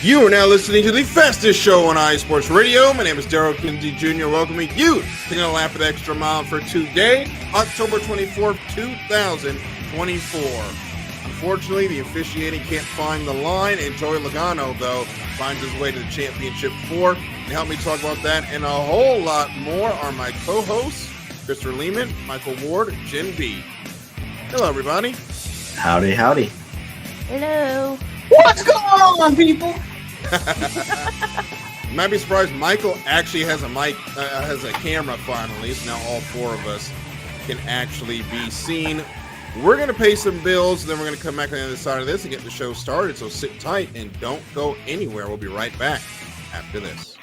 You are now listening to the fastest show on iSports Radio. My name is Darryl Kinsey Jr. Welcoming you to the lap of the extra mile for today, October 24th, 2024. Unfortunately, the officiating can't find the line, and Joey Logano, though, finds his way to the Championship 4. To help me talk about that and a whole lot more are my co-hosts, Christopher Lehman, Michael Ward, Jenn B. Hello, everybody. Howdy, howdy. Hello. What's going on, people? You might be surprised. Michael actually has a camera finally, so now all four of us can actually be seen. We're going to pay some bills, then we're going to come back on the other side of this and get the show started. So sit tight and don't go anywhere. We'll be right back after this.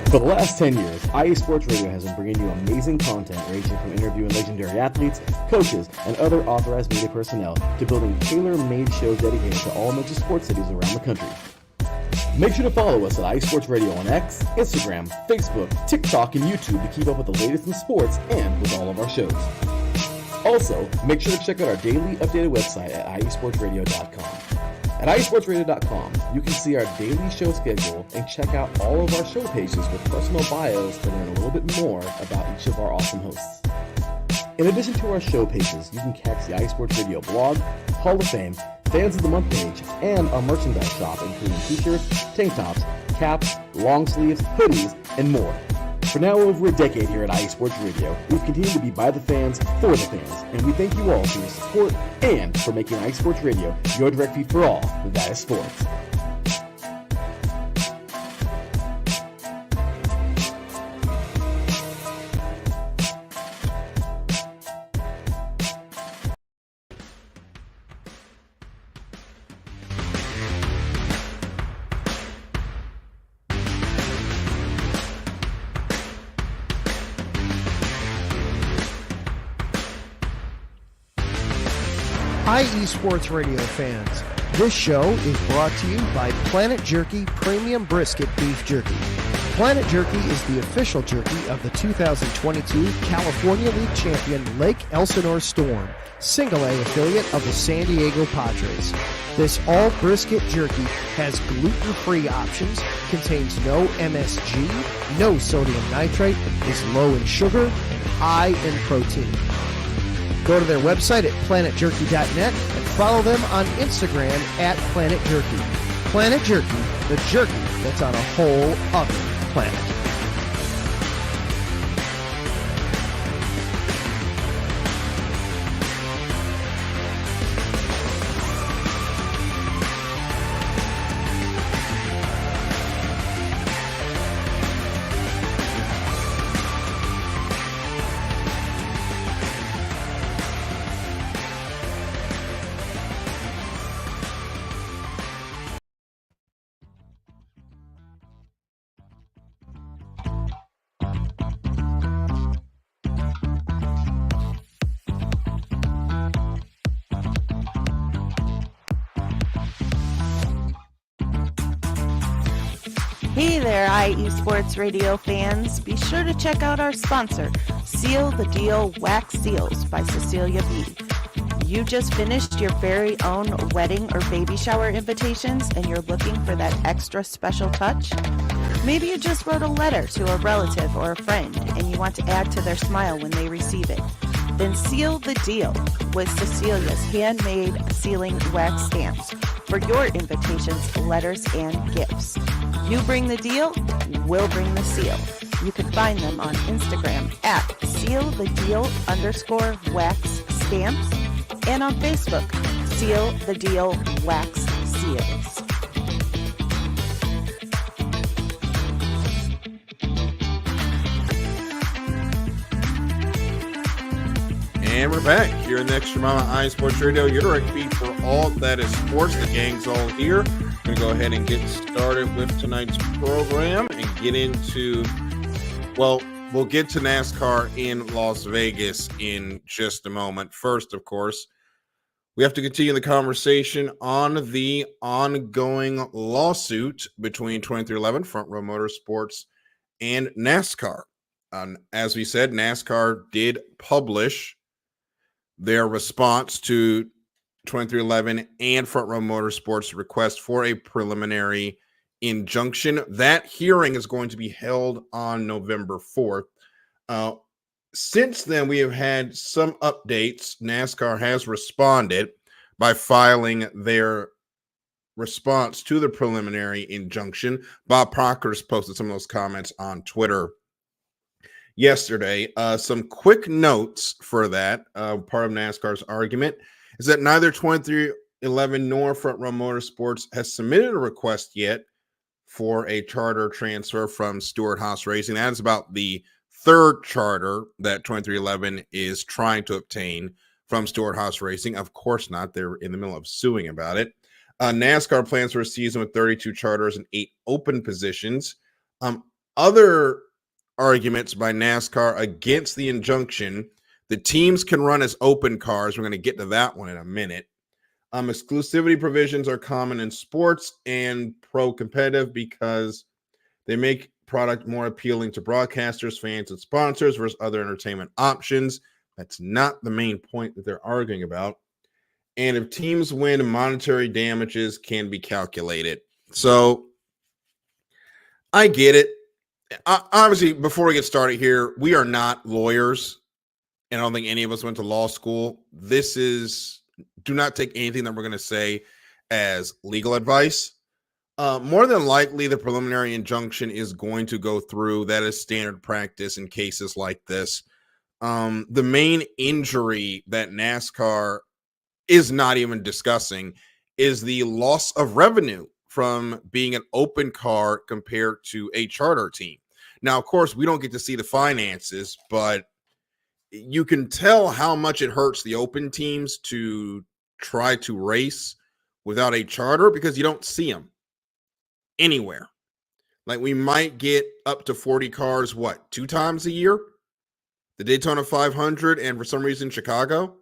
For the last 10 years, iSports Radio has been bringing you amazing content ranging from interviewing legendary athletes, coaches, and other authorized media personnel to building tailor-made shows dedicated to all major sports cities around the country. Make sure to follow us at iSports Radio on X, Instagram, Facebook, TikTok, and YouTube to keep up with the latest in sports and with all of our shows. Also, make sure to check out our daily updated website at iSportsRadio.com. At iSportsRadio.com, you can see our daily show schedule and check out all of our show pages with personal bios to learn a little bit more about each of our awesome hosts. In addition to our show pages, you can catch the iSports Radio blog, Hall of Fame, Fans of the Month page, and our merchandise shop, including t-shirts, tank tops, caps, long sleeves, hoodies, and more. For now over a decade here at iSports Radio, we've continued to be by the fans, for the fans, and we thank you all for your support and for making iSports Radio your direct feed for all that is sports. Hi, eSports Radio fans. This show is brought to you by Planet Jerky Premium Brisket Beef Jerky. Planet Jerky is the official jerky of the 2022 California League champion Lake Elsinore Storm, Single A affiliate of the San Diego Padres. This all brisket jerky has gluten-free options, contains no MSG, no sodium nitrate, is low in sugar, and high in protein. Go to their website at planetjerky.net and follow them on Instagram at Planet Jerky. Planet Jerky, the jerky that's on a whole other planet. Hey there, iEsports Radio fans. Be sure to check out our sponsor, Seal the Deal Wax Seals by Cecilia B. You just finished your very own wedding or baby shower invitations and you're looking for that extra special touch? Maybe you just wrote a letter to a relative or a friend and you want to add to their smile when they receive it. Then seal the deal with Cecilia's handmade sealing wax stamps for your invitations, letters, and gifts. You bring the deal, we'll bring the seal. You can find them on Instagram at sealthedeal_wax stamps and on Facebook, Seal the Deal Wax Seals. And we're back here in the Extra Mile on iSports Radio, your direct feed for all that is sports. The gang's all here. We're going to go ahead and get started with tonight's program and get into, well, we'll get to NASCAR in Las Vegas in just a moment. First, of course, we have to continue the conversation on the ongoing lawsuit between 2311 Front Row Motorsports and NASCAR. As we said, NASCAR did publish their response to 2311 and Front Row Motorsports' request for a preliminary injunction. That hearing is going to be held on November 4th. Since then, we have had some updates. NASCAR has responded by filing their response to the preliminary injunction. Bob Proctor's posted some of those comments on Twitter yesterday. Some quick notes for that. Part of NASCAR's argument is that neither 2311 nor Front Row Motorsports has submitted a request yet for a charter transfer from Stewart-Haas Racing. That is about the third charter that 2311 is trying to obtain from Stewart-Haas Racing. Of course not. They're in the middle of suing about it. NASCAR plans for a season with 32 charters and 8 open positions. Other arguments by NASCAR against the injunction: the teams can run as open cars. We're going to get to that one in a minute. Exclusivity provisions are common in sports and pro-competitive because they make product more appealing to broadcasters, fans, and sponsors versus other entertainment options. That's not the main point that they're arguing about. And if teams win, monetary damages can be calculated. So I get it. Obviously, before we get started here, we are not lawyers, and I don't think any of us went to law school. Do not take anything that we're going to say as legal advice. More than likely, the preliminary injunction is going to go through. That is standard practice in cases like this. The main injury that NASCAR is not even discussing is the loss of revenue from being an open car compared to a charter team. Now, of course, we don't get to see the finances, but you can tell how much it hurts the open teams to try to race without a charter because you don't see them anywhere. Like, we might get up to 40 cars, 2 times a year? The Daytona 500 and for some reason Chicago.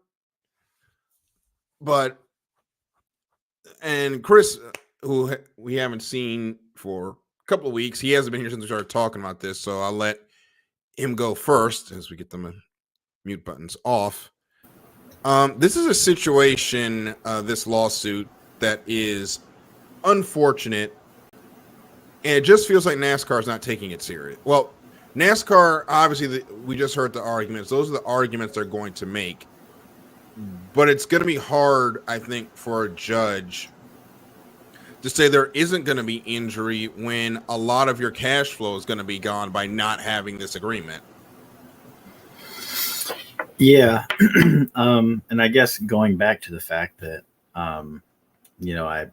And Chris, who we haven't seen for a couple of weeks, he hasn't been here since we started talking about this, so I'll let him go first as we get the mute buttons off. This is a situation, this lawsuit, that is unfortunate, and it just feels like NASCAR is not taking it serious. Well, NASCAR, obviously, we just heard the arguments. Those are the arguments they're going to make. But it's going to be hard, I think, for a judge to say there isn't going to be injury when a lot of your cash flow is going to be gone by not having this agreement. Yeah. And I guess going back to the fact that, I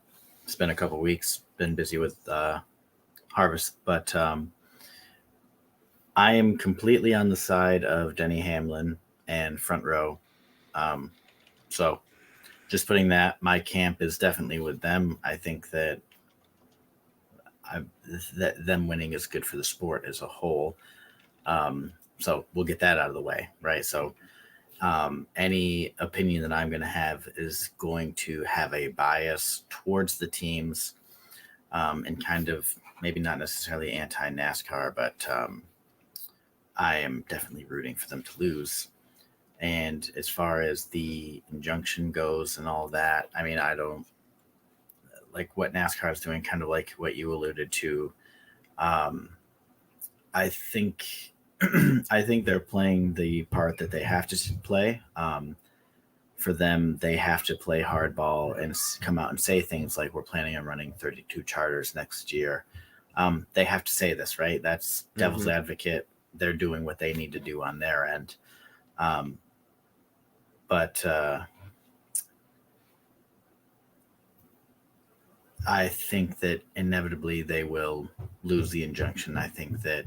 spent a couple of weeks, been busy with harvest, but I am completely on the side of Denny Hamlin and Front Row. So just putting that, my camp is definitely with them. I think that them winning is good for the sport as a whole. So we'll get that out of the way, right? So any opinion that I'm going to have is going to have a bias towards the teams, and kind of maybe not necessarily anti-NASCAR, but I am definitely rooting for them to lose. And as far as the injunction goes and all that, I mean, I don't like what NASCAR is doing, kind of like what you alluded to. I think they're playing the part that they have to play. For them, they have to play hardball and come out and say things like, we're planning on running 32 charters next year. They have to say this, right? That's devil's advocate. They're doing what they need to do on their end. But I think that inevitably they will lose the injunction. I think that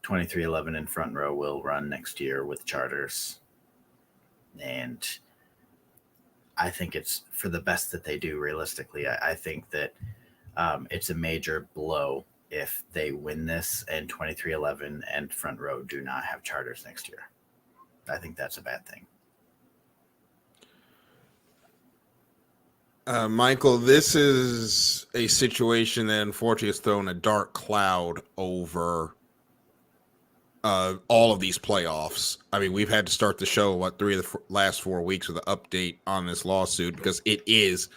2311 and Front Row will run next year with charters. And I think it's for the best that they do realistically. I think that it's a major blow if they win this and 2311 and Front Row do not have charters next year. I think that's a bad thing. Michael, this is a situation that unfortunately has thrown a dark cloud over all of these playoffs. I mean, we've had to start the show, 3 of the last 4 weeks with an update on this lawsuit because it is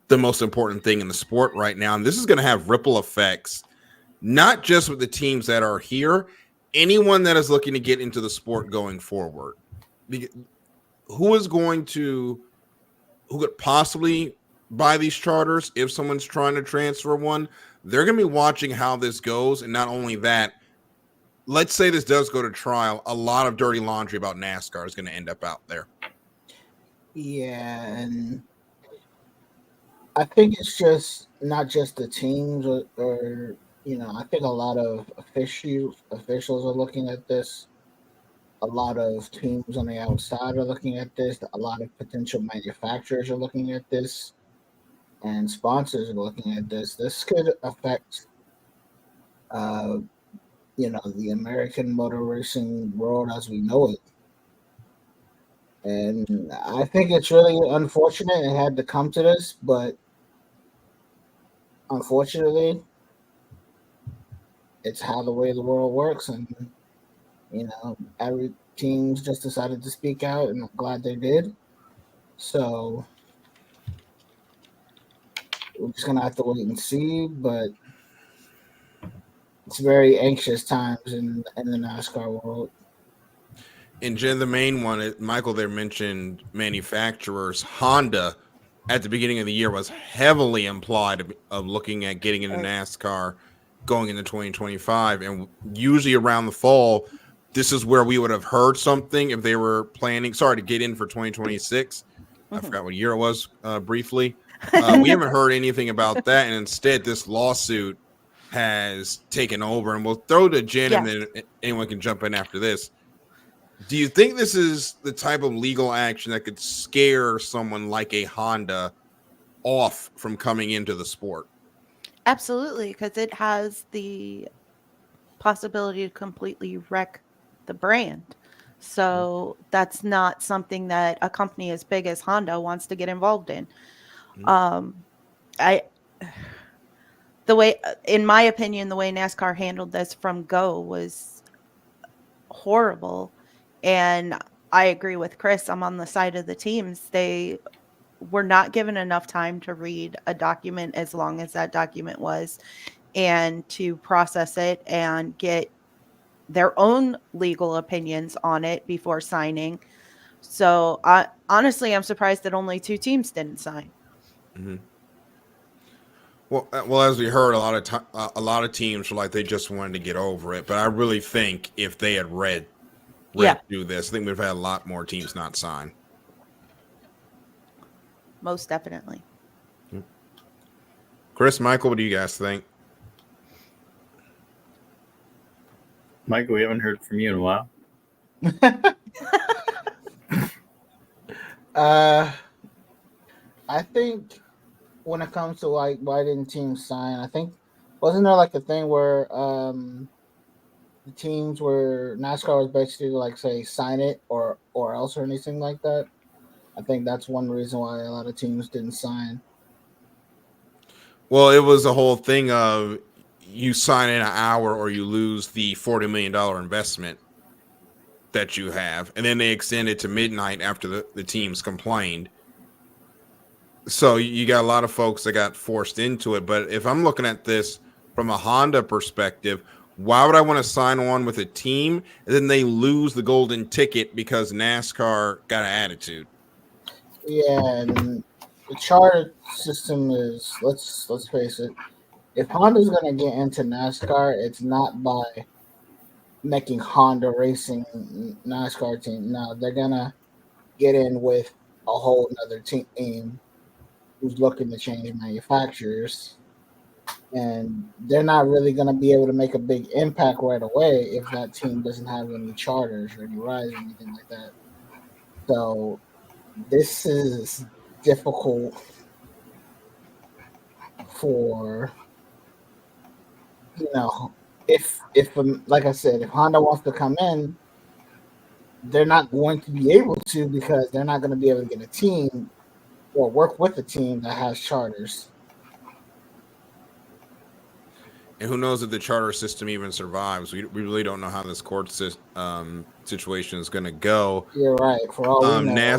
the most important thing in the sport right now. And this is going to have ripple effects, not just with the teams that are here, anyone that is looking to get into the sport going forward. Who could possibly buy these charters if someone's trying to transfer one? They're going to be watching how this goes. And not only that, let's say this does go to trial, a lot of dirty laundry about NASCAR is going to end up out there. Yeah, and I think it's just not just the teams or I think a lot of officials are looking at this. A lot of teams on the outside are looking at this. A lot of potential manufacturers are looking at this, and sponsors are looking at this. This could affect, the American motor racing world as we know it. And I think it's really unfortunate it had to come to this, but unfortunately, it's how the way the world works, and every team's just decided to speak out, and I'm glad they did. So we're just gonna have to wait and see, but it's very anxious times in the NASCAR world. And Jen, the main one, Michael there mentioned manufacturers. Honda at the beginning of the year was heavily implied of looking at getting into NASCAR going into 2025. And usually around the fall, this is where we would have heard something if they were planning, to get in for 2026. I forgot what year it was briefly. We haven't heard anything about that. And instead, this lawsuit has taken over. And we'll throw to Jen and then anyone can jump in after this. Do you think this is the type of legal action that could scare someone like a Honda off from coming into the sport? Absolutely, because it has the possibility to completely wreck the brand. So that's not something that a company as big as Honda wants to get involved in. In my opinion, the way NASCAR handled this from go was horrible. And I agree with Chris. I'm on the side of the teams. They were not given enough time to read a document as long as that document was and to process it and get their own legal opinions on it before signing. So honestly, I'm surprised that only 2 teams didn't sign. Mm-hmm. Well, as we heard, a lot of teams were like they just wanted to get over it. But I really think if they had read through this, I think we've had a lot more teams not sign. Most definitely. Chris, Michael, what do you guys think? Michael, we haven't heard from you in a while. I think when it comes to why didn't teams sign, I think wasn't there like a thing where the teams where NASCAR was basically like say sign it or else or anything like that. I think that's one reason why a lot of teams didn't sign. Well, it was a whole thing of you sign in an hour or you lose the $40 million investment that you have. And then they extended to midnight after the teams complained. So you got a lot of folks that got forced into it. But if I'm looking at this from a Honda perspective, why would I want to sign on with a team and then they lose the golden ticket because NASCAR got an attitude? Yeah, and the charter system is let's face it. If Honda's going to get into NASCAR, it's not by making Honda Racing NASCAR team. No, they're going to get in with a whole other team who's looking to change manufacturers. And they're not really going to be able to make a big impact right away if that team doesn't have any charters or any rides or anything like that. So this is difficult for, if like I said, if Honda wants to come in, they're not going to be able to because they're not going to be able to get a team or work with a team that has charters. And who knows if the charter system even survives? We really don't know how this court situation is going to go. You're right. For all we know,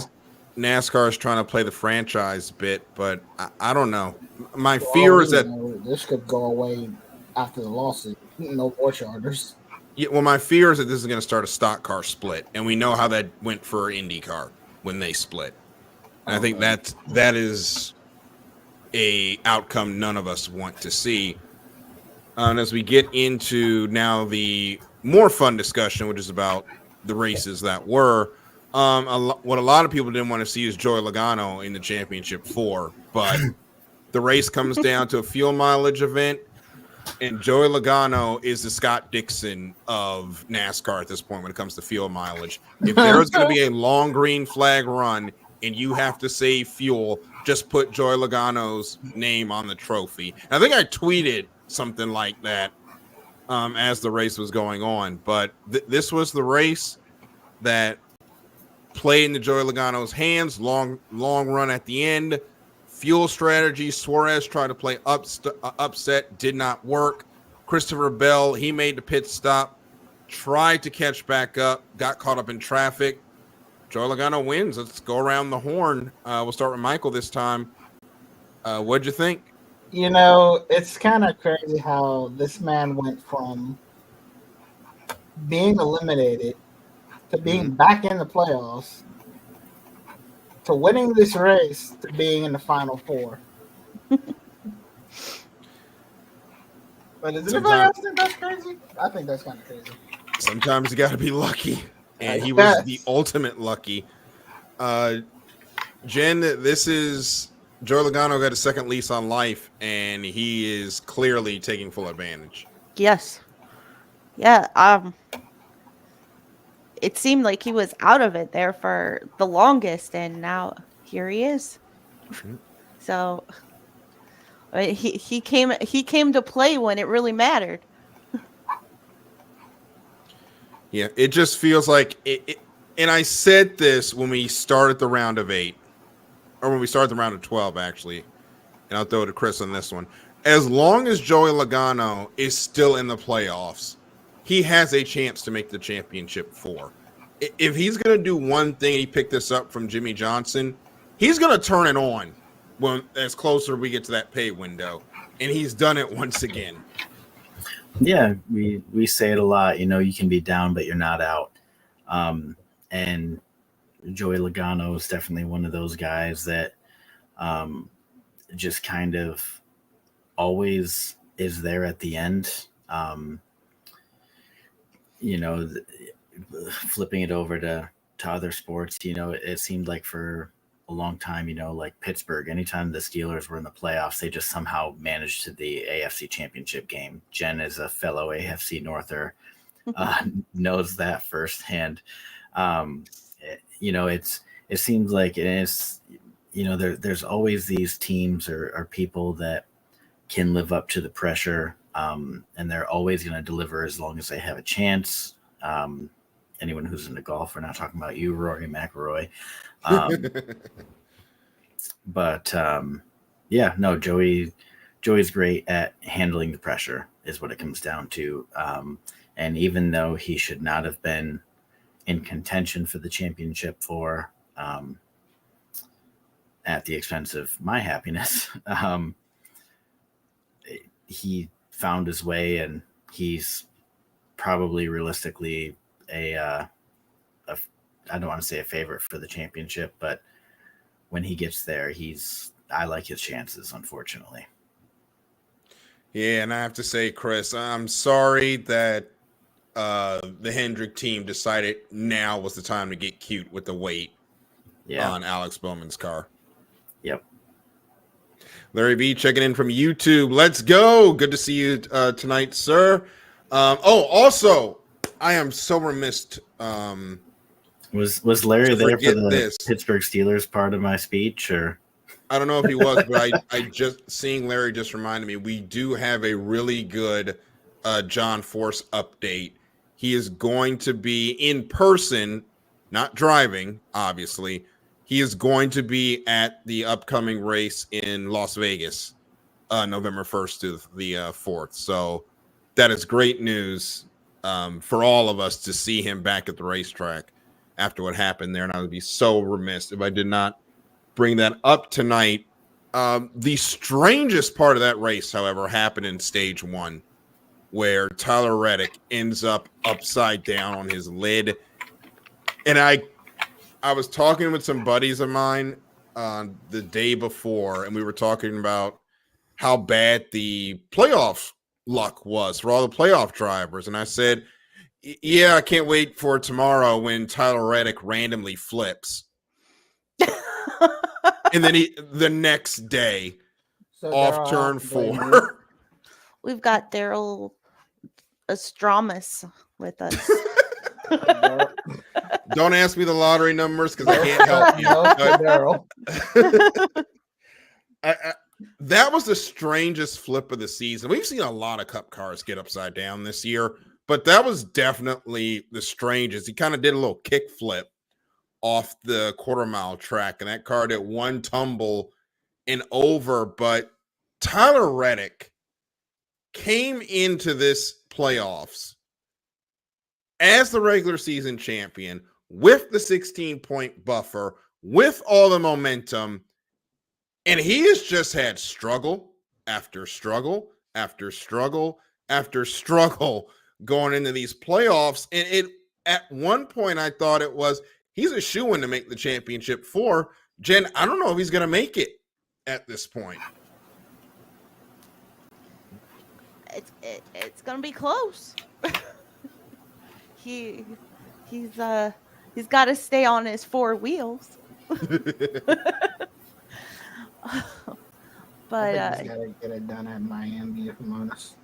NASCAR is trying to play the franchise bit, but I don't know. My for fear all is we that know, this could go away after the lawsuit. No more charters. Yeah, well, my fear is that this is going to start a stock car split, and we know how that went for IndyCar when they split. And I think that is a outcome none of us want to see. And as we get into now the more fun discussion, which is about the races that were, what a lot of people didn't want to see is Joey Logano in the championship 4, but the race comes down to a fuel mileage event. And Joey Logano is the Scott Dixon of NASCAR at this point when it comes to fuel mileage. If there's going to be a long green flag run and you have to save fuel, just put Joey Logano's name on the trophy. And I think I tweeted something like that as the race was going on. But this was the race that played into Joey Logano's hands. Long run at the end. Fuel strategy. Suarez tried to play upset, did not work. Christopher Bell, he made the pit stop, tried to catch back up, got caught up in traffic. Joey Logano wins. Let's go around the horn. We'll start with Michael this time. What'd you think? You know, it's kind of crazy how this man went from being eliminated to being back in the playoffs to winning this race to being in the Final Four. But does anybody else think that's crazy? I think that's kind of crazy. Sometimes you got to be lucky, and he was the ultimate lucky. Jen, this is Joey Logano got a second lease on life, and he is clearly taking full advantage. Yes. Yeah. It seemed like he was out of it there for the longest, and now here he is. So he came to play when it really mattered. Yeah, it just feels like it. And I said this when we started the round of 8, or when we started the round of 12, actually. And I'll throw it to Chris on this one. As long as Joey Logano is still in the playoffs, he has a chance to make the championship 4. If he's going to do one thing, he picked this up from Jimmy Johnson, he's going to turn it on when as closer we get to that pay window. And he's done it once again. Yeah, we say it a lot. You know, you can be down, but you're not out. And Joey Logano is definitely one of those guys that just kind of always is there at the end. You know, flipping it over to other sports, you know, it seemed like for a long time, you know, like Pittsburgh, anytime the Steelers were in the playoffs, they just somehow managed to the AFC Championship game. Jen is a fellow AFC Norther, knows that firsthand. You know, it seems like it is, you know, there's always these teams or people that can live up to the pressure, and they're always going to deliver as long as they have a chance. Anyone who's into golf, we're not talking about you, Rory McIlroy. But yeah, no, Joey's great at handling the pressure is what it comes down to. And even though he should not have been in contention for the championship at the expense of my happiness, he found his way, and he's probably realistically I don't want to say a favorite for the championship, but when he gets there, I like his chances, unfortunately. Yeah, and I have to say, Chris, I'm sorry that the Hendrick team decided now was the time to get cute with the weight on Alex Bowman's car. Yep. Larry B checking in from YouTube. Let's go. Good to see you tonight, sir. Also, I am so remiss. Was Larry there for the Pittsburgh Steelers part of my speech, or? I don't know if he was, but I just seeing Larry just reminded me we do have a really good John Force update. He is going to be in person, not driving, obviously. he is going to be at the upcoming race in Las Vegas, November 1st to the 4th. So that is great news for all of us to see him back at the racetrack after what happened there. And I would be so remiss if I did not bring that up tonight. The strangest part of that race, however, happened in stage 1, where Tyler Reddick ends up upside down on his lid. And I was talking with some buddies of mine the day before, and we were talking about how bad the playoff luck was for all the playoff drivers. And I said, yeah, I can't wait for tomorrow when Tyler Reddick randomly flips. And then the next day, off turn 4. We've got Darryl Astramus with us. Don't ask me the lottery numbers because I can't help you. That was the strangest flip of the season. We've seen a lot of Cup cars get upside down this year, but that was definitely the strangest. He kind of did a little kick flip off the quarter-mile track, and that car did one tumble and over. But Tyler Reddick came into this playoffs as the regular season champion with the 16-point buffer, with all the momentum, and he has just had struggle after struggle after struggle after struggle going into these playoffs. And it at one point I thought it was he's a shoo-in to make the championship 4. Jen, I don't know if he's going to make it at this point. It's going to be close. He's got to stay on his 4 wheels. But he's got to get it done at Miami, if I'm honest.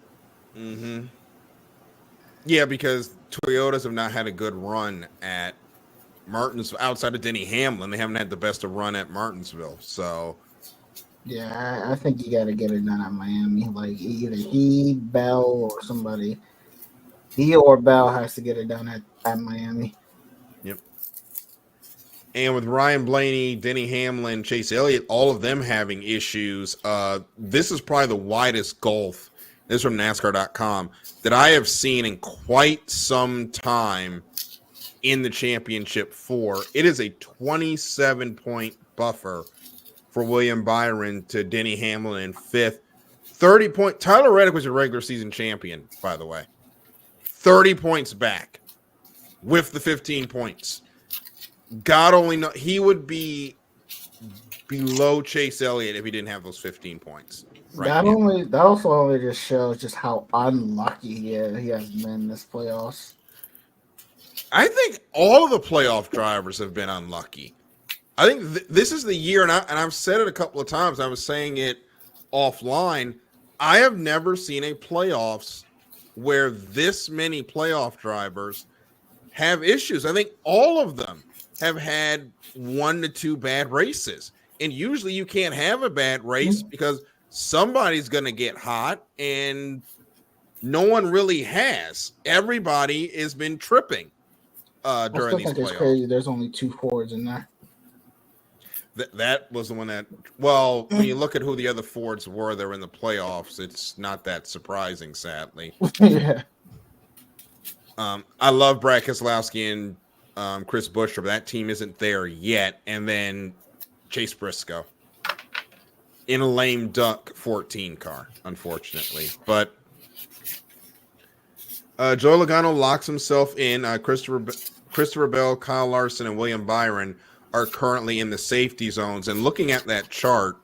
Mm-hmm. Yeah, because Toyotas have not had a good run at Martinsville outside of Denny Hamlin. They haven't had the best of run at Martinsville. So, yeah, I think you got to get it done at Miami. Like either he, Bell, or somebody. He or Bell has to get it done at Miami. Yep. And with Ryan Blaney, Denny Hamlin, Chase Elliott, all of them having issues, this is probably the widest gulf, this is from NASCAR.com, that I have seen in quite some time in the championship 4. It is a 27-point buffer for William Byron to Denny Hamlin in 5th. 30-point. Tyler Reddick was a regular season champion, by the way. 30 points back with the 15 points. God only knows he would be below Chase Elliott if he didn't have those 15 points. Right that also only just shows just how unlucky he has been this playoffs. I think all of the playoff drivers have been unlucky. I think this is the year, and I've said it a couple of times. I was saying it offline. I have never seen a playoffs where this many playoff drivers have issues. I think all of them have had 1 to 2 bad races. And usually you can't have a bad race because somebody's going to get hot, and no one really has. Everybody has been tripping during these playoffs. It's crazy. There's only 2 Fords in there. That was the one that, well, when you look at who the other Fords were that were in the playoffs, it's not that surprising, sadly. Yeah. I love Brad Keselowski and Chris Buescher, but that team isn't there yet. And then Chase Briscoe in a lame duck 14 car, unfortunately. But Joe Logano locks himself in. Christopher Bell, Kyle Larson, and William Byron are currently in the safety zones. And looking at that chart,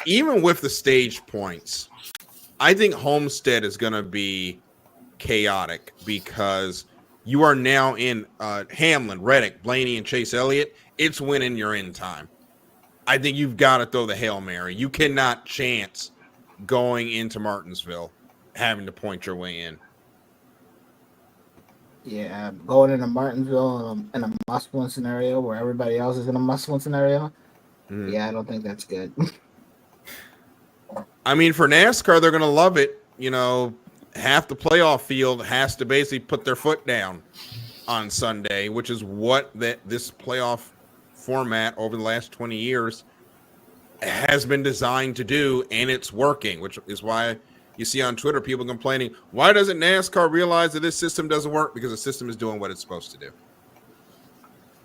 even with the stage points, I think Homestead is going to be chaotic because you are now in Hamlin, Reddick, Blaney, and Chase Elliott. It's winning your in time. I think you've got to throw the Hail Mary. You cannot chance going into Martinsville having to point your way in. Yeah, going into Martinsville in a must-win scenario where everybody else is in a must-win scenario. Yeah, I don't think that's good. I mean, for NASCAR, they're going to love it. You know, half the playoff field has to basically put their foot down on Sunday, which is what this playoff format over the last 20 years has been designed to do, and it's working, which is why you see on Twitter people complaining, why doesn't NASCAR realize that this system doesn't work? Because the system is doing what it's supposed to do.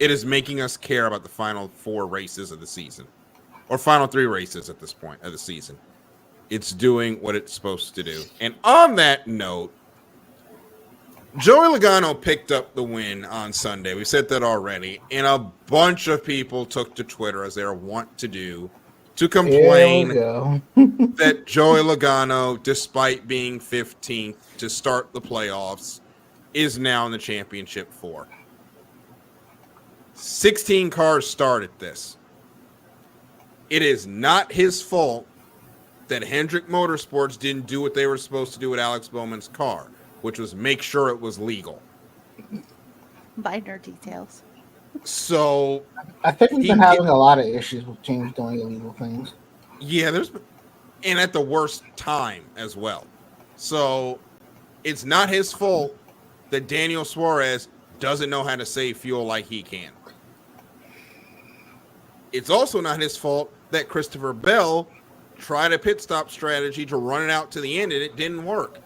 It is making us care about the final 4 races of the season, or final 3 races at this point of the season. It's doing what it's supposed to do. And on that note, Joey Logano picked up the win on Sunday. We said that already. And a bunch of people took to Twitter, as they are wont to do, to complain that Joey Logano, despite being 15th to start the playoffs, is now in the championship 4. 16 cars started this. It is not his fault that Hendrick Motorsports didn't do what they were supposed to do with Alex Bowman's car, which was make sure it was legal. Minor details. So I think we've been having a lot of issues with teams doing illegal things. Yeah, and at the worst time as well. So it's not his fault that Daniel Suarez doesn't know how to save fuel like he can. It's also not his fault that Christopher Bell tried a pit stop strategy to run it out to the end, and it didn't work.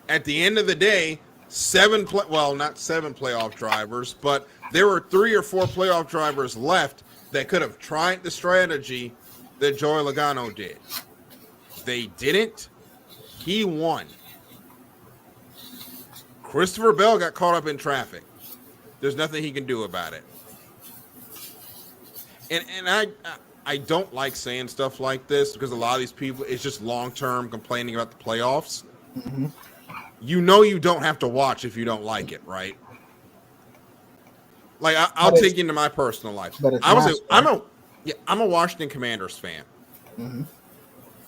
At the end of the day, not 7 playoff drivers, but there were 3 or 4 playoff drivers left that could have tried the strategy that Joey Logano did. They didn't. He won. Christopher Bell got caught up in traffic. There's nothing he can do about it. And I don't like saying stuff like this because a lot of these people, it's just long-term complaining about the playoffs. Mm-hmm. You know you don't have to watch if you don't like it, right? Like I'll take you into my personal life. I'm a Washington Commanders fan. Mm-hmm.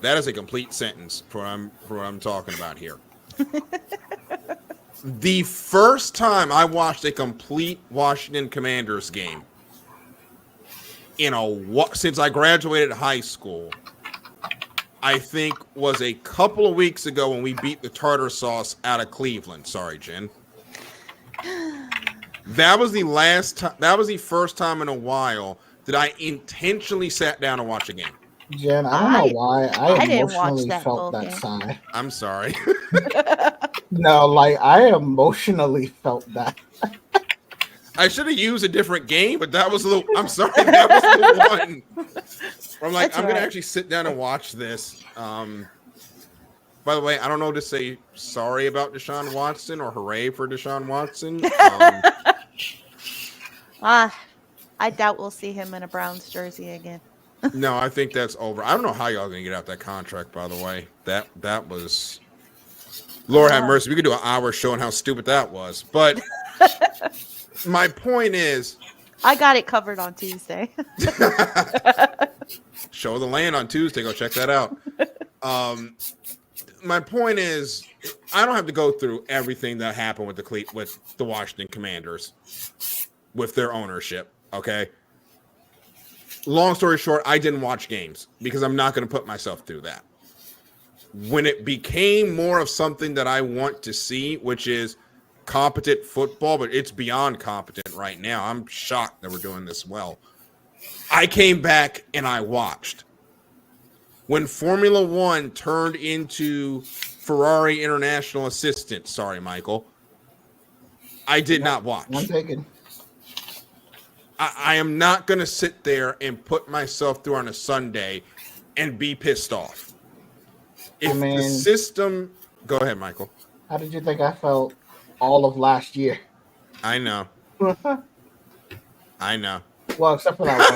That is a complete sentence for what I'm talking about here. The first time I watched a complete Washington Commanders game since I graduated high school, I think was a couple of weeks ago when we beat the tartar sauce out of Cleveland. Sorry, Jen. That was the last time. That was the first time in a while that I intentionally sat down and watched a game. Jen, I don't know why I didn't watch emotionally that felt that game. sigh. I'm sorry. No, like I emotionally felt that. I should have used a different game, but that was a little. I'm sorry, that was the one. I'm like, That's I'm gonna right. actually sit down and watch this. By the way, I don't know to say sorry about Deshaun Watson or hooray for Deshaun Watson. I doubt we'll see him in a Browns jersey again. No, I think that's over. I don't know how y'all gonna get out that contract. By the way, that was. Lord have mercy. We could do an hour showing how stupid that was, but. My point is, I got it covered on Tuesday. Show of the Land on Tuesday. Go check that out. My point is, I don't have to go through everything that happened with the Washington Commanders with their ownership. Okay. Long story short, I didn't watch games because I'm not going to put myself through that. When it became more of something that I want to see, which is competent football, but it's beyond competent right now. I'm shocked that we're doing this well. I came back and I watched. When Formula One turned into Ferrari International Assistant, sorry, Michael, I did not watch. I'm taking. I am not going to sit there and put myself through on a Sunday and be pissed off. If the system... Go ahead, Michael. How did you think I felt all of last year? I know. I know. Well, except for that one.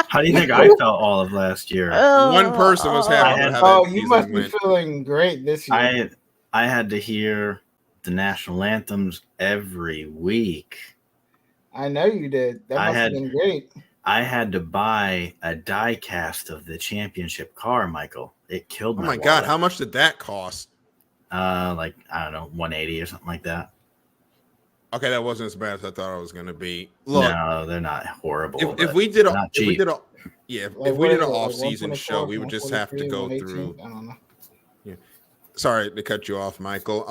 How do you think I felt all of last year? One person was happy. You must be feeling great this year. I had to hear the national anthems every week. I know you did. That must have been great. I had to buy a die cast of the championship car, Michael. It killed me. Oh my God, how much did that cost? Like, I don't know, 180 or something like that. Okay, that wasn't as bad as I thought it was going to be. Look, no, they're not horrible. If we did an off-season show, we would just have to go through. I don't know. Yeah. Sorry to cut you off, Michael.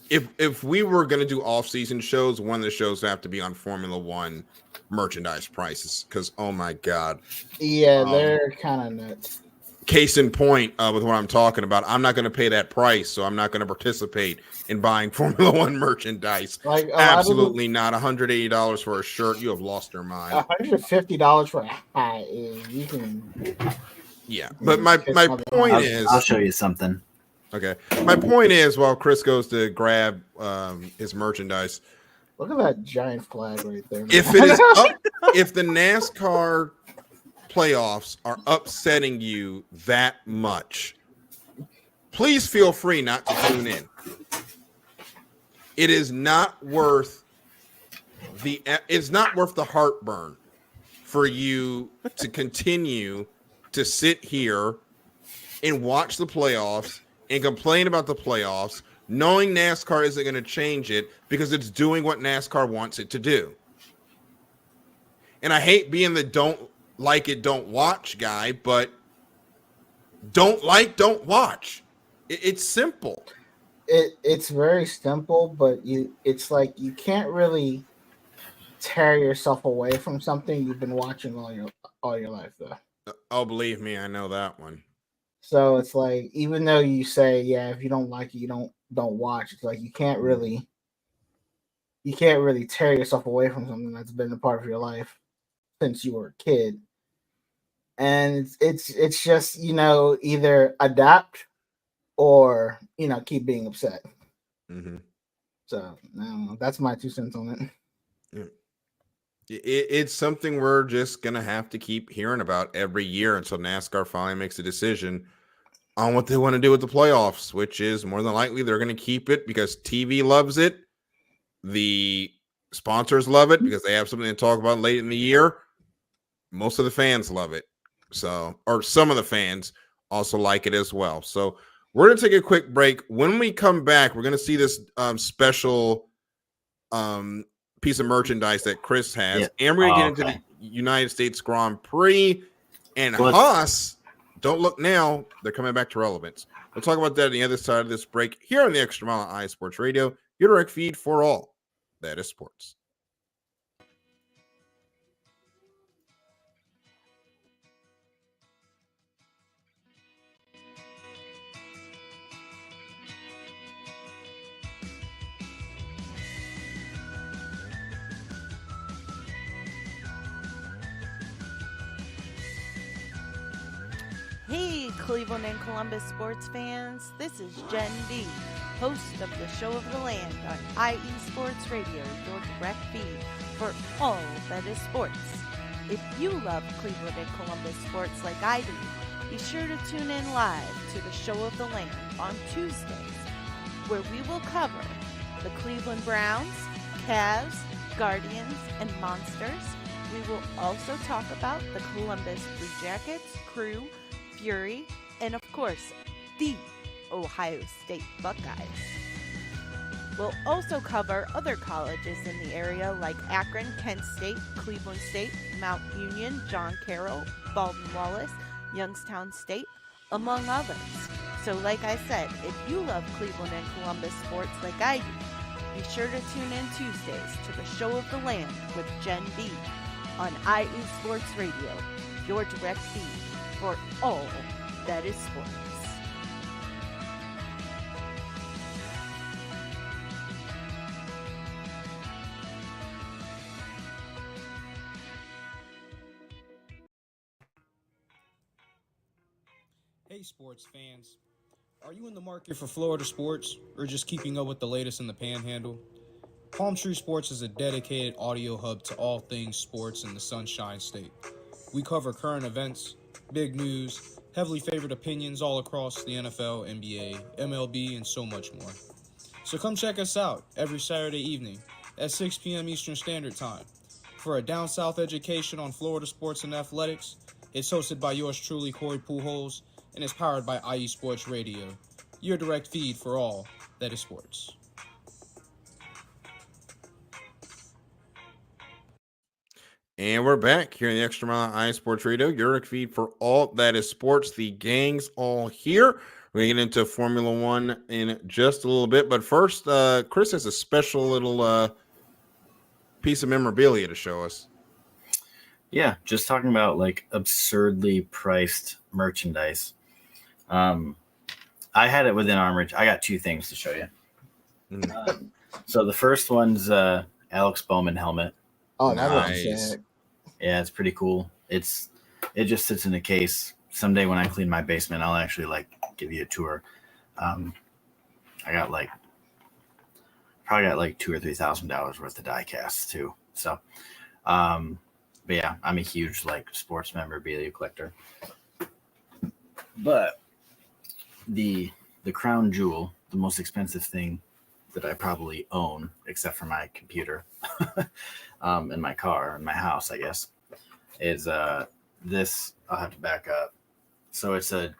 if we were going to do off-season shows, one of the shows would have to be on Formula One merchandise prices because, oh my God. Yeah, they're kind of nuts. Case in point with what I'm talking about, I'm not going to pay that price, so I'm not going to participate in buying Formula One merchandise. Like absolutely not. $180 for a shirt, you have lost your mind. $150 for a hat is you can. Yeah, but my point is, I'll show you something. Okay, my point is, while Chris goes to grab his merchandise, look at that giant flag right there. If it is if the NASCAR playoffs are upsetting you that much, please feel free not to tune in. It is not worth the heartburn for you to continue to sit here and watch the playoffs and complain about the playoffs, knowing NASCAR isn't going to change it because it's doing what NASCAR wants it to do. And I hate being the don't like it, don't watch guy, but don't watch. It's simple. It's very simple, but it's like you can't really tear yourself away from something you've been watching all your life, though. Oh, believe me, I know that one. So it's like, even though you say, yeah, if you don't like it, you don't watch. It's like you can't really tear yourself away from something that's been a part of your life since you were a kid. And it's just, either adapt or, keep being upset. Mm-hmm. So no, that's my 2 cents on it. Yeah. It's something we're just going to have to keep hearing about every year until NASCAR finally makes a decision on what they want to do with the playoffs, which is more than likely they're going to keep it because TV loves it. The sponsors love it because they have something to talk about late in the year. Most of the fans love it. Or some of the fans also like it as well. So we're going to take a quick break. When we come back, we're going to see this special piece of merchandise that Chris has, and we're going to get into the United States Grand Prix and Haas. Don't look now; they're coming back to relevance. We'll talk about that on the other side of this break here on the Extra Mile on iSports Radio, your direct feed for all that is sports. Hey, Cleveland and Columbus sports fans. This is Jenn D, host of the Show of the Land on IE Sports Radio, your direct feed for all that is sports. If you love Cleveland and Columbus sports like I do, be sure to tune in live to the Show of the Land on Tuesdays, where we will cover the Cleveland Browns, Cavs, Guardians, and Monsters. We will also talk about the Columbus Blue Jackets, Crew, Fury, and of course, the Ohio State Buckeyes. We'll also cover other colleges in the area like Akron, Kent State, Cleveland State, Mount Union, John Carroll, Baldwin Wallace, Youngstown State, among others. So like I said, if you love Cleveland and Columbus sports like I do, be sure to tune in Tuesdays to the Show of the Land with Jenn B on IE Sports Radio, your direct feed for all that is sports. Hey sports fans, are you in the market for Florida sports or just keeping up with the latest in the Panhandle? Palm Tree Sports is a dedicated audio hub to all things sports in the Sunshine State. We cover current events, big news, heavily favored opinions all across the NFL, NBA, MLB, and so much more. So come check us out every Saturday evening at 6 p.m. Eastern Standard Time for a down south education on Florida sports and athletics. It's hosted by yours truly, Corey Pujols, and is powered by IE Sports Radio, your direct feed for all that is sports. And we're back here in the Extra Mile on iSports Radio, your feed for all that is sports. The gang's all here. We're going to get into Formula One in just a little bit. But first, Chris has a special little piece of memorabilia to show us. Yeah, just talking about like absurdly priced merchandise. I had it within arm reach. I got two things to show you. So the first one's Alex Bowman helmet. Oh, that Nice. looks sick. Yeah, it's pretty cool. It just sits in a case. Someday when I clean my basement, I'll actually like give you a tour. I got probably got like $2,000 or $3,000 worth of die casts too. So, but yeah, I'm a huge like sports memorabilia collector. But the crown jewel, the most expensive thing that I probably own, except for my computer, in my car, in my house, I guess, is this. I'll have to back up. So it's a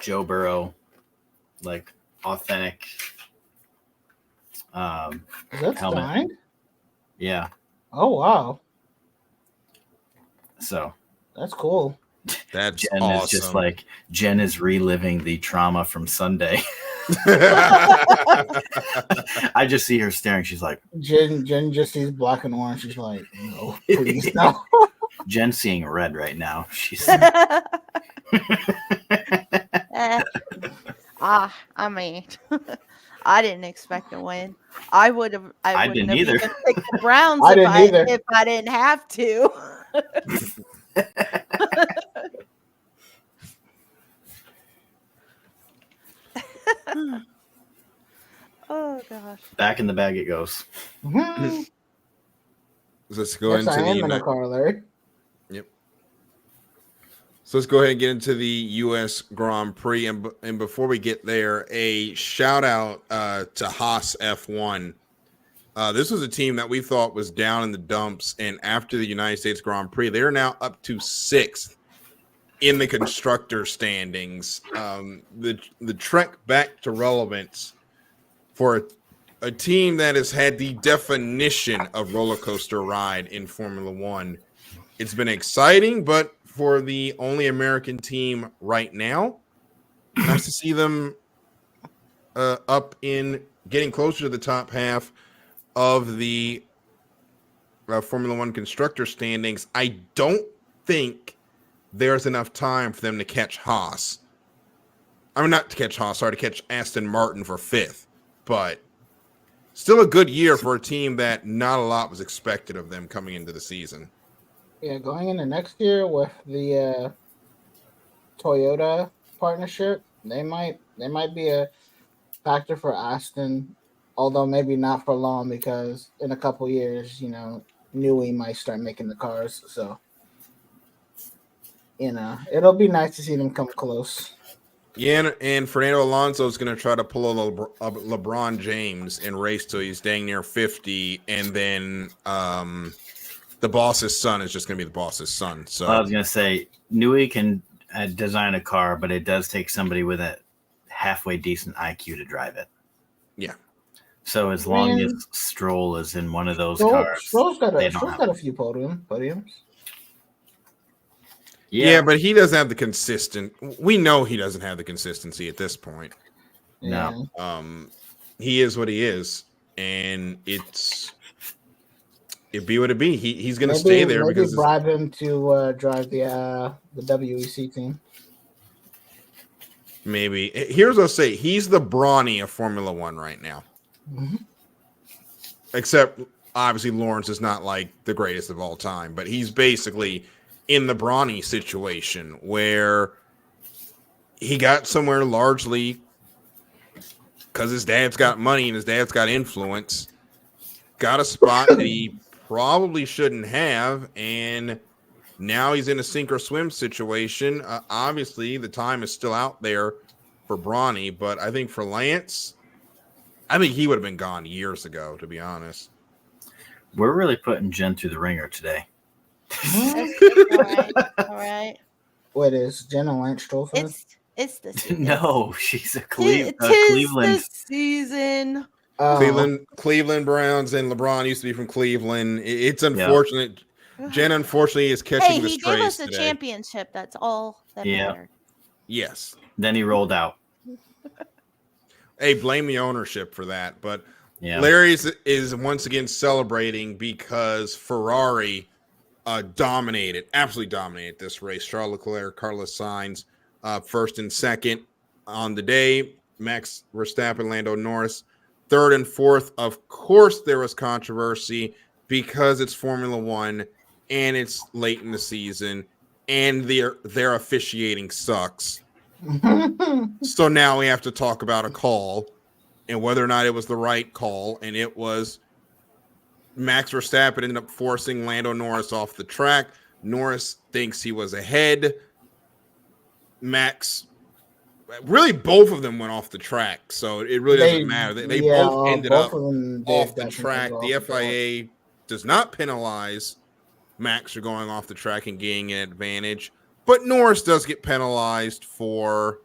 Joe Burrow, like authentic Is that helmet. signed? Yeah. Oh wow, So that's cool. That's Jen awesome. is just like Jen is reliving the trauma from Sunday. I just see her staring. She's like, Jen just sees black and orange. She's like, no, please no. Jen's seeing red right now. She's I mean, I didn't expect to win. I wouldn't didn't have either. even picked the Browns I didn't either. if I didn't have to. Oh gosh. back in the bag. It goes. Mhm. Let's go Yes, into I the am in a United. car, Larry. So let's go ahead and get into the U.S. Grand Prix. And before we get there, a shout out to Haas F1. This was a team that we thought was down in the dumps. And after the United States Grand Prix, they're now up to 6th in the constructor standings. The trek back to relevance for a team that has had the definition of roller coaster ride in Formula One. It's been exciting, but for the only American team right now, nice to see them up in getting closer to the top half of the Formula One constructor standings. I don't think there's enough time for them to catch Haas. I mean, not to catch Haas, sorry, to catch Aston Martin for 5th, but still a good year for a team that not a lot was expected of them coming into the season. Yeah, going into next year with the Toyota partnership, they might be a factor for Aston, although maybe not for long because in a couple years, Newey might start making the cars. So, it'll be nice to see them come close. Yeah, and Fernando Alonso is going to try to pull a LeBron James and race till he's dang near 50, and then the boss's son is just going to be the boss's son. So I was going to say, Newey can design a car, but it does take somebody with a halfway decent IQ to drive it. Yeah. So as long as Stroll is in one of those cars, Stroll's got a few podiums. Yeah, but he doesn't have the consistent. We know he doesn't have the consistency at this point. No. He is what he is, and it'd be what it be. He's going to stay there because bribe him to drive the WEC team. Maybe. Here's what I'll say: he's the Brawny of Formula One right now. Mm-hmm. Except obviously Lawrence is not like the greatest of all time, but he's basically in the Brawny situation where he got somewhere largely because his dad's got money and his dad's got influence, got a spot that he probably shouldn't have, and now he's in a sink or swim situation. Obviously, the time is still out there for Brawny, but I think for Lance, I think he would have been gone years ago, to be honest. We're really putting Jen through the ringer today. All right. What is Jenn a Lance Stroll fan? It's the season. No, she's a Tis Cleveland. the season. Cleveland Browns, and LeBron used to be from Cleveland. It's unfortunate. Yeah. Jen, unfortunately, is catching the strays today. He gave us a championship. That's all that mattered. Yes. Then he rolled out. Hey, blame the ownership for that. But Yeah. Larry is once again celebrating because Ferrari absolutely dominated this race. Charles Leclerc, Carlos Sainz, first and second on the day. Max Verstappen, Lando Norris, third and fourth. Of course, there was controversy because it's Formula One and it's late in the season and their officiating sucks. So now we have to talk about a call and whether or not it was the right call. And it was Max Verstappen ended up forcing Lando Norris off the track. Norris thinks he was ahead. Really both of them went off the track, so it really doesn't matter. They both ended up off the track. The FIA does not penalize Max for going off the track and gaining an advantage, but Norris does get penalized for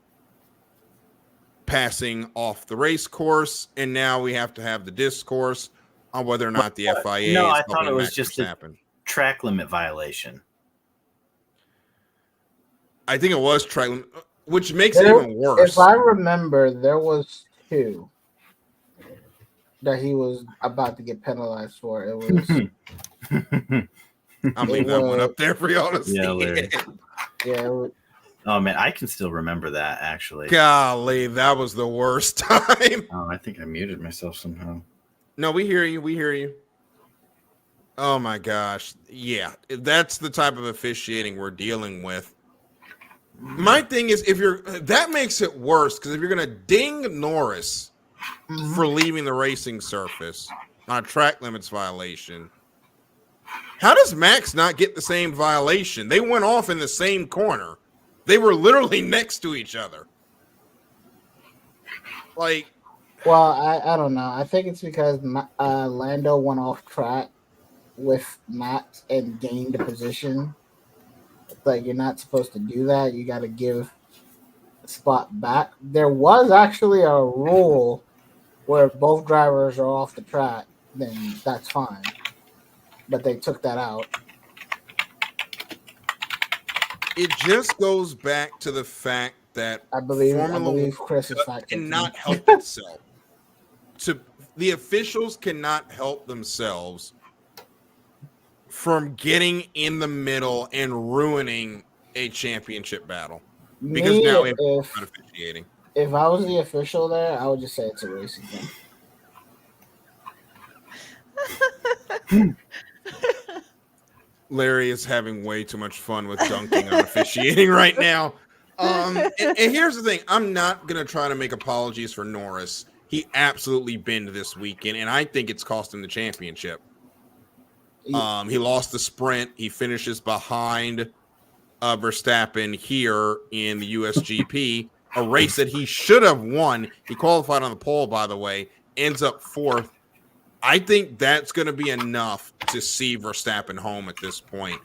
passing off the race course, and now we have to have the discourse on whether or not the FIA. No, is I thought it was Max just Verstappen. a track limit violation. I think it was track limit, which makes it even worse. If I remember, there was 2 that he was about to get penalized for. It was. I'll leave that one up there for y'all to see. Yeah, Larry. Yeah. Oh man, I can still remember that actually. Golly, that was the worst time. Oh, I think I muted myself somehow. No, we hear you. We hear you. Oh my gosh. Yeah, that's the type of officiating we're dealing with. My thing is, that makes it worse because if you're going to ding Norris for leaving the racing surface on a track limits violation, how does Max not get the same violation? They went off in the same corner. They were literally next to each other. Like, well, I don't know. I think it's because Lando went off track with Max and gained a position. Like, you're not supposed to do that. You got to give the spot back. There was actually a rule where if both drivers are off the track, then that's fine. But they took that out. it just goes back to the fact that I believe Chris is cannot help itself. The officials cannot help themselves from getting in the middle and ruining a championship battle. Because now we have officiating. If I was the official there, I would just say it's a racing game. Larry is having way too much fun with dunking on officiating right now. And here's the thing. I'm not going to try to make apologies for Norris. He absolutely binned this weekend, and I think it's cost him the championship. He lost the sprint. He finishes behind Verstappen here in the USGP, a race that he should have won. He qualified on the pole, by the way, ends up fourth. I think that's going to be enough to see Verstappen home at this point,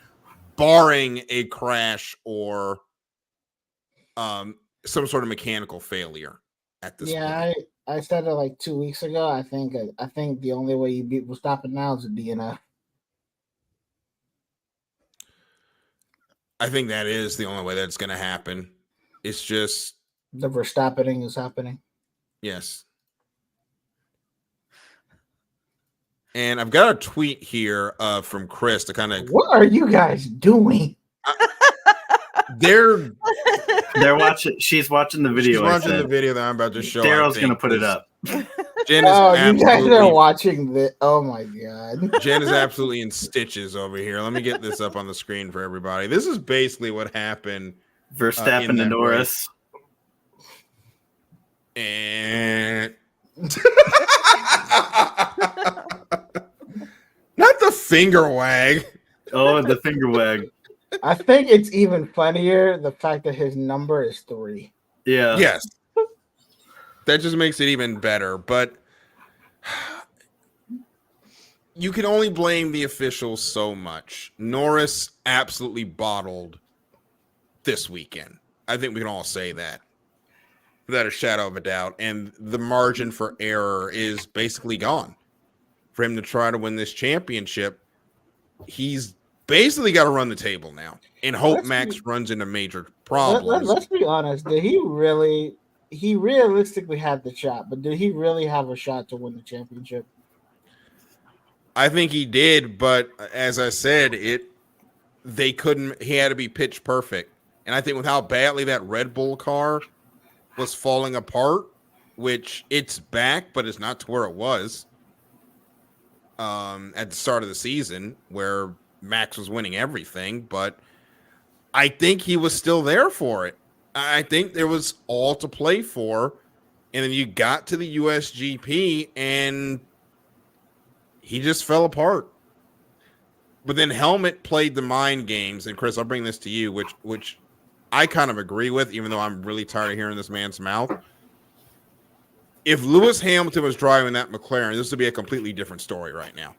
barring a crash or some sort of mechanical failure at this point. Yeah, I said it like 2 weeks ago. I think the only way you beat Verstappen now is a DNF. I think that is the only way that's going to happen. It's just the Verstappening is happening. Yes. And I've got a tweet here from Chris to kind of. What are you guys doing? They're watching. She's watching the video. She's watching the video that I'm about to show. Daryl's going to put it up. Jen is you guys are watching this. Oh my god. Jen is absolutely in stitches over here. Let me get this up on the screen for everybody. This is basically what happened. Verstappen to Norris. And not the finger wag. Oh, the finger wag. I think it's even funnier the fact that his number is 3. Yeah. Yes. That just makes it even better. But you can only blame the officials so much. Norris absolutely bottled this weekend. I think we can all say that without a shadow of a doubt. And the margin for error is basically gone. For him to try to win this championship, he's basically got to run the table now and hope Max runs into major problems. Let's be honest. Did he really he realistically had the shot, but did he really have a shot to win the championship? I think he did, but as I said, they couldn't. He had to be pitch perfect, and I think with how badly that Red Bull car was falling apart, which it's back, but it's not to where it was at the start of the season, where Max was winning everything. But I think he was still there for it. I think there was all to play for, and then you got to the USGP, and he just fell apart. But then Helmut played the mind games, and Chris, I'll bring this to you, which I kind of agree with, even though I'm really tired of hearing this man's mouth. If Lewis Hamilton was driving that McLaren, this would be a completely different story right now.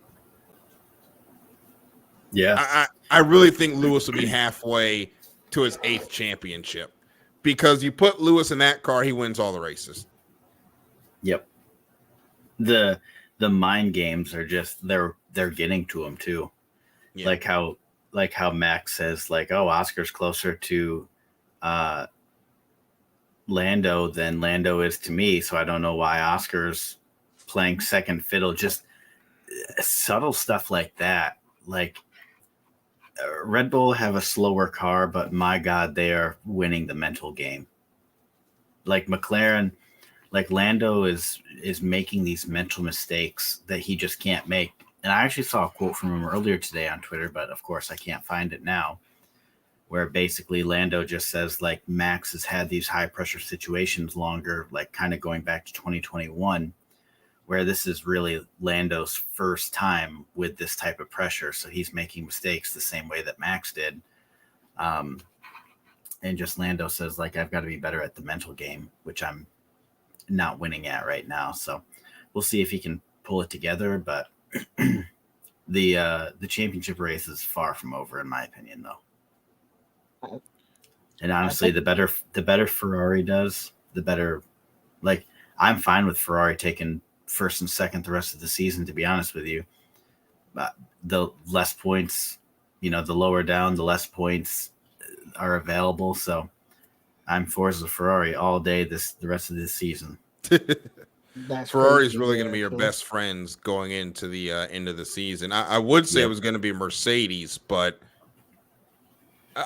Yeah. I really think Lewis would be halfway to his 8th championship, because you put Lewis in that car, he wins all the races. Yep. The mind games are just they're getting to him too. Yeah. Like how Max says, like, oh, Oscar's closer to Lando than Lando is to me, so I don't know why Oscar's playing second fiddle. Just subtle stuff like that. Like Red Bull have a slower car, but my God, they are winning the mental game. Like McLaren, like Lando is making these mental mistakes that he just can't make. And I actually saw a quote from him earlier today on Twitter, but of course I can't find it now, where basically Lando just says, like, Max has had these high pressure situations longer, like kind of going back to 2021, where this is really Lando's first time with this type of pressure. So he's making mistakes the same way that Max did. And just Lando says, like, I've got to be better at the mental game, which I'm not winning at right now. So we'll see if he can pull it together. But the championship race is far from over, in my opinion, though. And honestly, the better Ferrari does, the better. Like, I'm fine with Ferrari taking first and second the rest of the season, to be honest with you. But the less points, the lower down, the less points are available. So I'm Forza Ferrari all day the rest of this season. Ferrari's really going to be your best friends going into the end of the season. I would say it was going to be Mercedes, but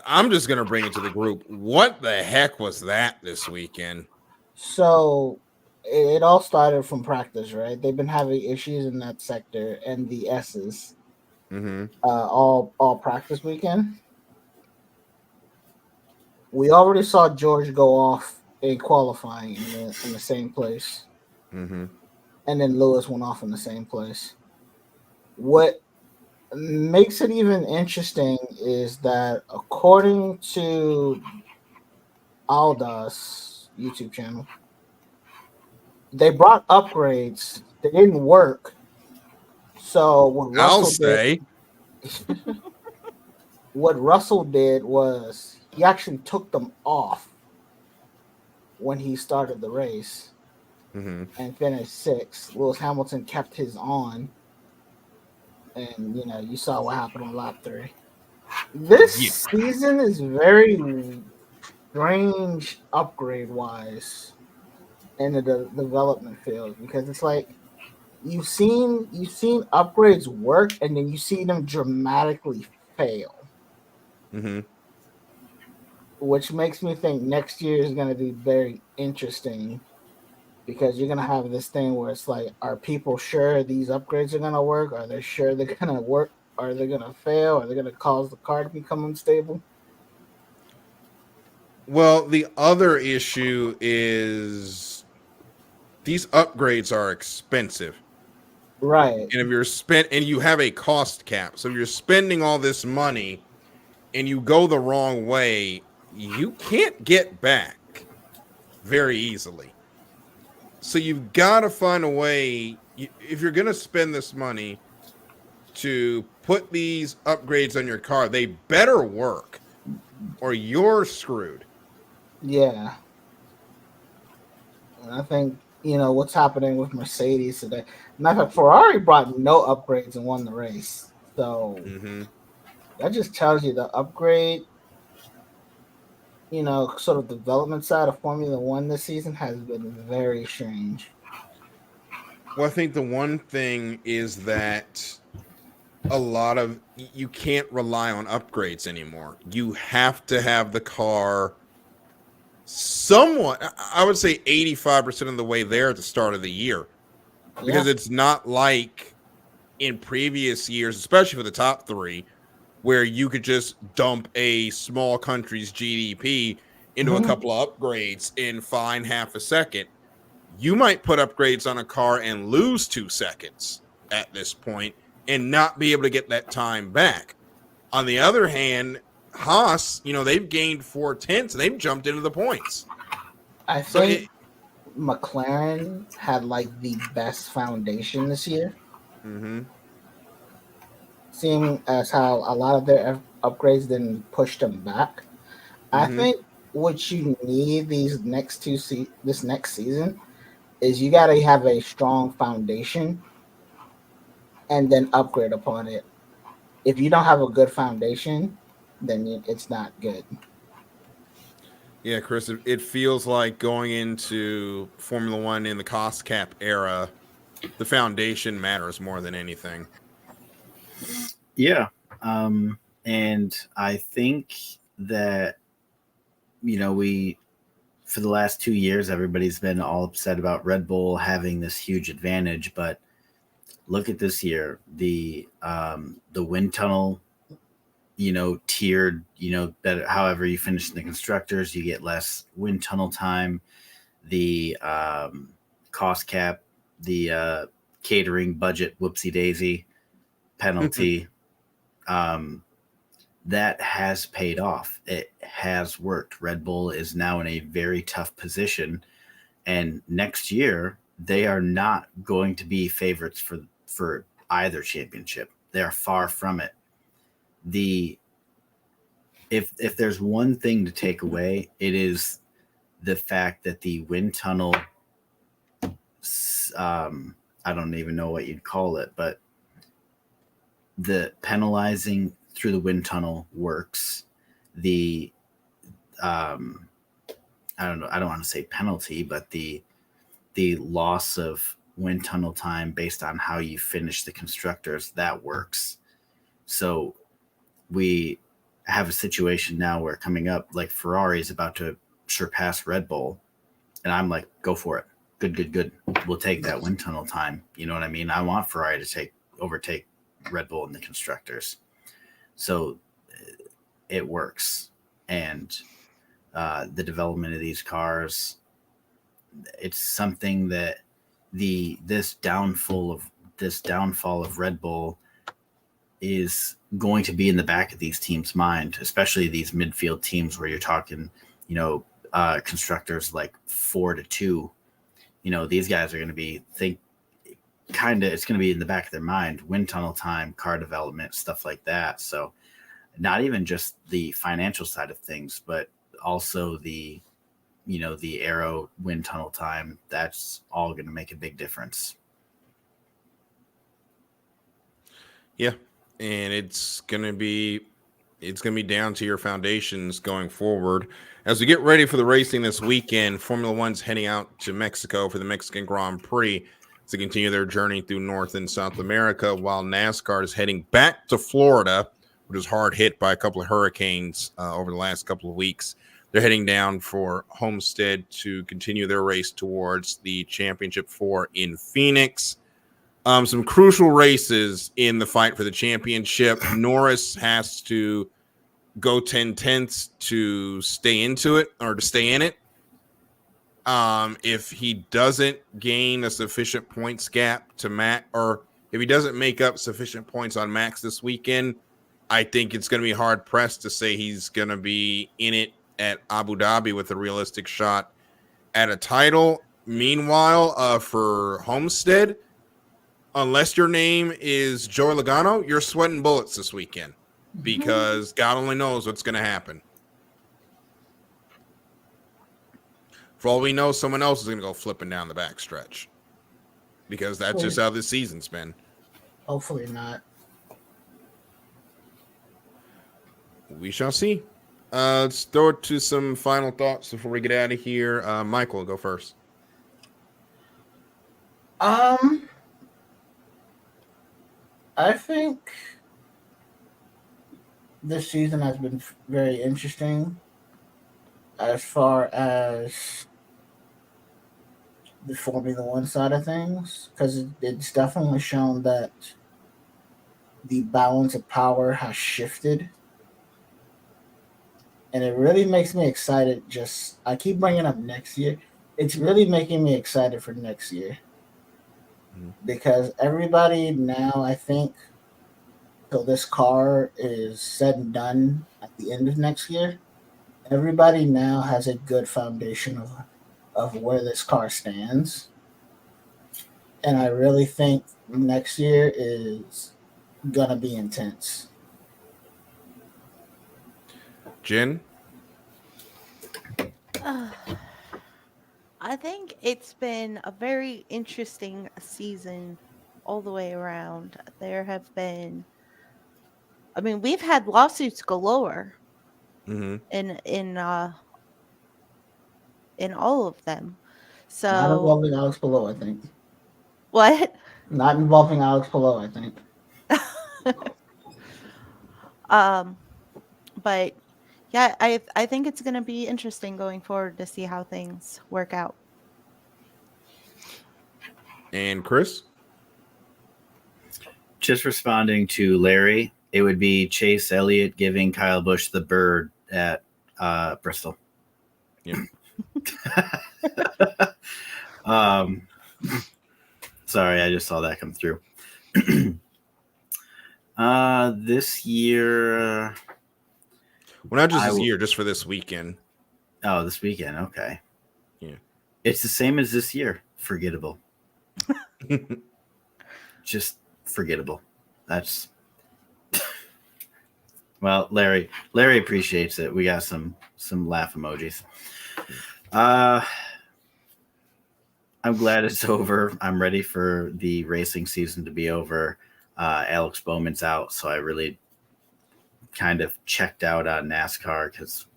I'm just going to bring it to the group. What the heck was that this weekend? So it all started from practice, right? They've been having issues in that sector and the S's all practice weekend. We already saw George go off in qualifying in the same place. Mm-hmm. And then Lewis went off in the same place. What makes it even interesting is that according to Alda's YouTube channel, they brought upgrades. They didn't work. So what Russell did was he actually took them off when he started the race and finished 6th. Lewis Hamilton kept his on. And, you saw what happened on lap 3. This season is very strange upgrade-wise in the development field, because it's like you've seen upgrades work, and then you see them dramatically fail. Which makes me think next year is going to be very interesting, because you're going to have this thing where it's like, are people sure these upgrades are going to work? Are they sure they're going to work? Are they going to fail? Are they going to cause the car to become unstable? Well, the other issue is these upgrades are expensive. Right. And if you have a cost cap, so you're spending all this money and you go the wrong way, you can't get back very easily. So you've got to find a way, if you're going to spend this money to put these upgrades on your car, they better work or you're screwed. Yeah. And I think, what's happening with Mercedes today. Matter of fact, Ferrari brought no upgrades and won the race. So that just tells you the upgrade sort of development side of Formula One this season has been very strange. Well, I think the one thing is that you can't rely on upgrades anymore. You have to have the car somewhat, I would say 85% of the way there at the start of the year, because Yeah. it's not like in previous years, especially for the top three, where you could just dump a small country's GDP into a Mhm. couple of upgrades and find half a second. You might put upgrades on a car and lose 2 seconds at this point and not be able to get that time back. On the other hand, Haas, they've gained 4 tenths and they've jumped into the points. I So think McLaren had like the best foundation this year, mm-hmm, seeing as how a lot of their upgrades didn't push them back. I mm-hmm. think what you need this next season is you got to have a strong foundation and then upgrade upon it. If you don't have a good foundation, then it's not good. Yeah, Chris, it feels like going into Formula One in the cost cap era, the foundation matters more than anything. Yeah. And I think that, for the last 2 years, everybody's been all upset about Red Bull having this huge advantage, but look at this year, the wind tunnel, tiered, better, however you finish in the constructors, you get less wind tunnel time. The cost cap, the catering budget, whoopsie daisy penalty, that has paid off. It has worked. Red Bull is now in a very tough position, and next year they are not going to be favorites for either championship. They are far from it. If there's one thing to take away, it is the fact that the wind tunnel, I don't even know what you'd call it, but the penalizing through the wind tunnel works. The I don't know, I don't want to say penalty, but the loss of wind tunnel time based on how you finish the constructors, that works. So we have a situation now where coming up, like Ferrari is about to surpass Red Bull, and I'm like, go for it. Good. We'll take that wind tunnel time. You know what I mean? I want Ferrari to overtake Red Bull in the constructors. So it works. And the development of these cars, it's something that this downfall of Red Bull is going to be in the back of these teams' mind, especially these midfield teams where you're talking, constructors like 4-2. These guys are going to be it's going to be in the back of their mind, wind tunnel time, car development, stuff like that. So not even just the financial side of things, but also the aero wind tunnel time. That's all going to make a big difference. Yeah. And it's gonna be down to your foundations going forward. As we get ready for the racing this weekend, Formula One's heading out to Mexico for the Mexican Grand Prix to continue their journey through North and South America, while NASCAR is heading back to Florida, which was hard hit by a couple of hurricanes over the last couple of weeks. They're heading down for Homestead to continue their race towards the Championship 4 in Phoenix. Some crucial races in the fight for the championship. Norris has to go 10 tenths to stay into it, or to stay in it. If he doesn't gain a sufficient points gap to Max, or if he doesn't make up sufficient points on Max this weekend, I think it's going to be hard pressed to say he's going to be in it at Abu Dhabi with a realistic shot at a title. Meanwhile, for Homestead, unless your name is Joey Logano, you're sweating bullets this weekend because God only knows what's going to happen. For all we know, someone else is going to go flipping down the backstretch because that's just how this season's been. Hopefully not. We shall see. Let's throw it to some final thoughts before we get out of here. Michael, go first. I think this season has been very interesting as far as the Formula One side of things, because it's definitely shown that the balance of power has shifted. And it really makes me excited. I keep bringing up next year. It's really making me excited for next year. Because everybody now, I think, till this car is said and done at the end of next year, everybody now has a good foundation of where this car stands. And I really think next year is going to be intense. Jenn? I think it's been a very interesting season all the way around. There have been, I mean, we've had lawsuits galore in all of them. So Not involving Alex Palou, I think. What? Not involving Alex Palou, I think. But yeah, I think it's going to be interesting going forward to see how things work out. And Chris? Just responding to Larry, it would be Chase Elliott giving Kyle Busch the bird at Bristol. Yeah. Sorry, I just saw that come through. This year. Well, not just this year, just for this weekend. Oh, this weekend. Okay. Yeah. It's the same as this year. Forgettable. Just forgettable. That's well, Larry appreciates it. We got some laugh emojis. I'm glad it's over. I'm ready for the racing season to be over. Alex Bowman's out, so I really kind of checked out on NASCAR because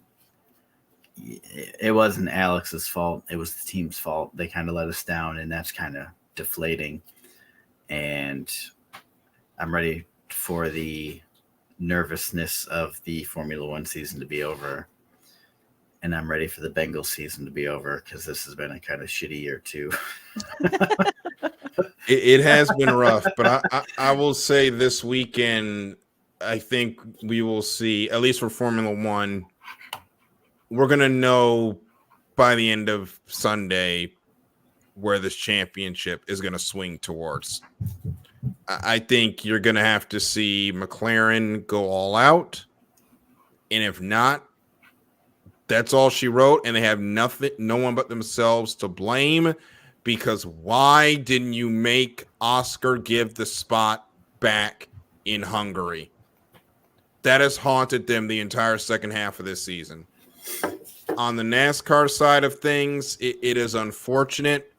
it wasn't Alex's fault. It was the team's fault. They kind of let us down, and that's kind of deflating. And I'm ready for the nervousness of the Formula One season to be over. And I'm ready for the Bengals season to be over because this has been a kind of shitty year too. It has been rough, but I will say this weekend, I think we will see, at least for Formula One, we're going to know by the end of Sunday where this championship is going to swing towards. I think you're going to have to see McLaren go all out. And if not, that's all she wrote. And they have no one but themselves to blame, because why didn't you make Oscar give the spot back in Hungary? That has haunted them the entire second half of this season. On the NASCAR side of things, it is unfortunate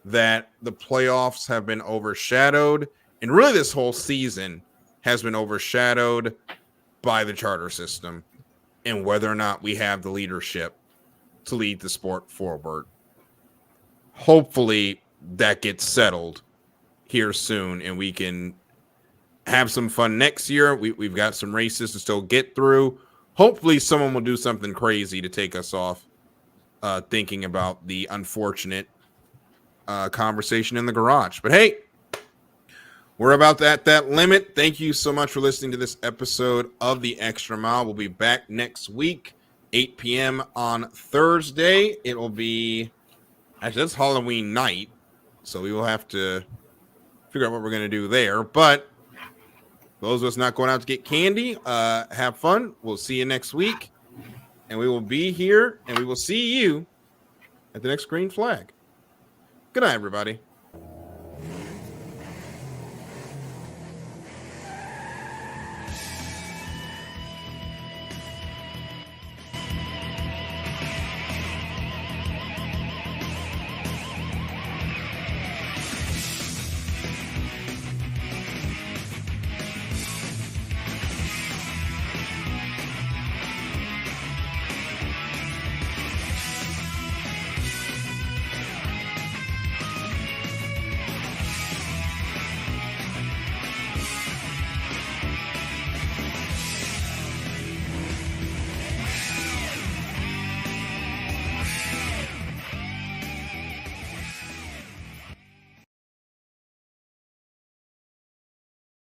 that the playoffs have been overshadowed, and really this whole season has been overshadowed by the charter system and whether or not we have the leadership to lead the sport forward. Hopefully that gets settled here soon and we can have some fun next year. We've got some races to still get through. Hopefully someone will do something crazy to take us off thinking about the unfortunate conversation in the garage. But hey, we're about at that limit. Thank you so much for listening to this episode of The Extra Mile. We'll be back next week, 8 p.m. on Thursday. It will be, actually, that's Halloween night, so we will have to figure out what we're going to do there. But those of us not going out to get candy, have fun. We'll see you next week, and we will be here, and we will see you at the next green flag. Good night, everybody.